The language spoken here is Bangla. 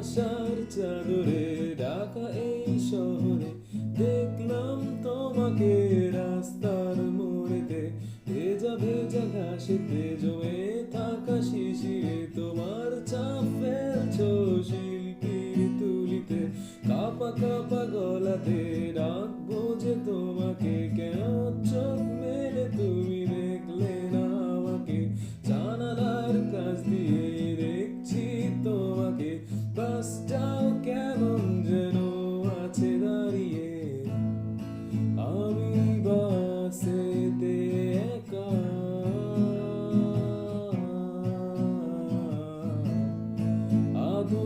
আশার চাদরে ঢাকা এই শহরে দেখলাম তোমাকে রাস্তার মোড়েতে, ভেজা ভেজা ঘাসেতে জমে থাকা শিশিরে তোমার ছাপ ফেলছো শিল্পীর তুলিতে। কাপা কাপা গলাতে ডাকবো যে তোমাকে, কেন চোখ মেলে তুমি দেখলে না আমাকে? জানালার কাছ দিয়ে দেখছি তোমাকে, বাসটাও কেমন যেন আছে দাঁড়িয়ে। আমি বাসেতে একা, আধো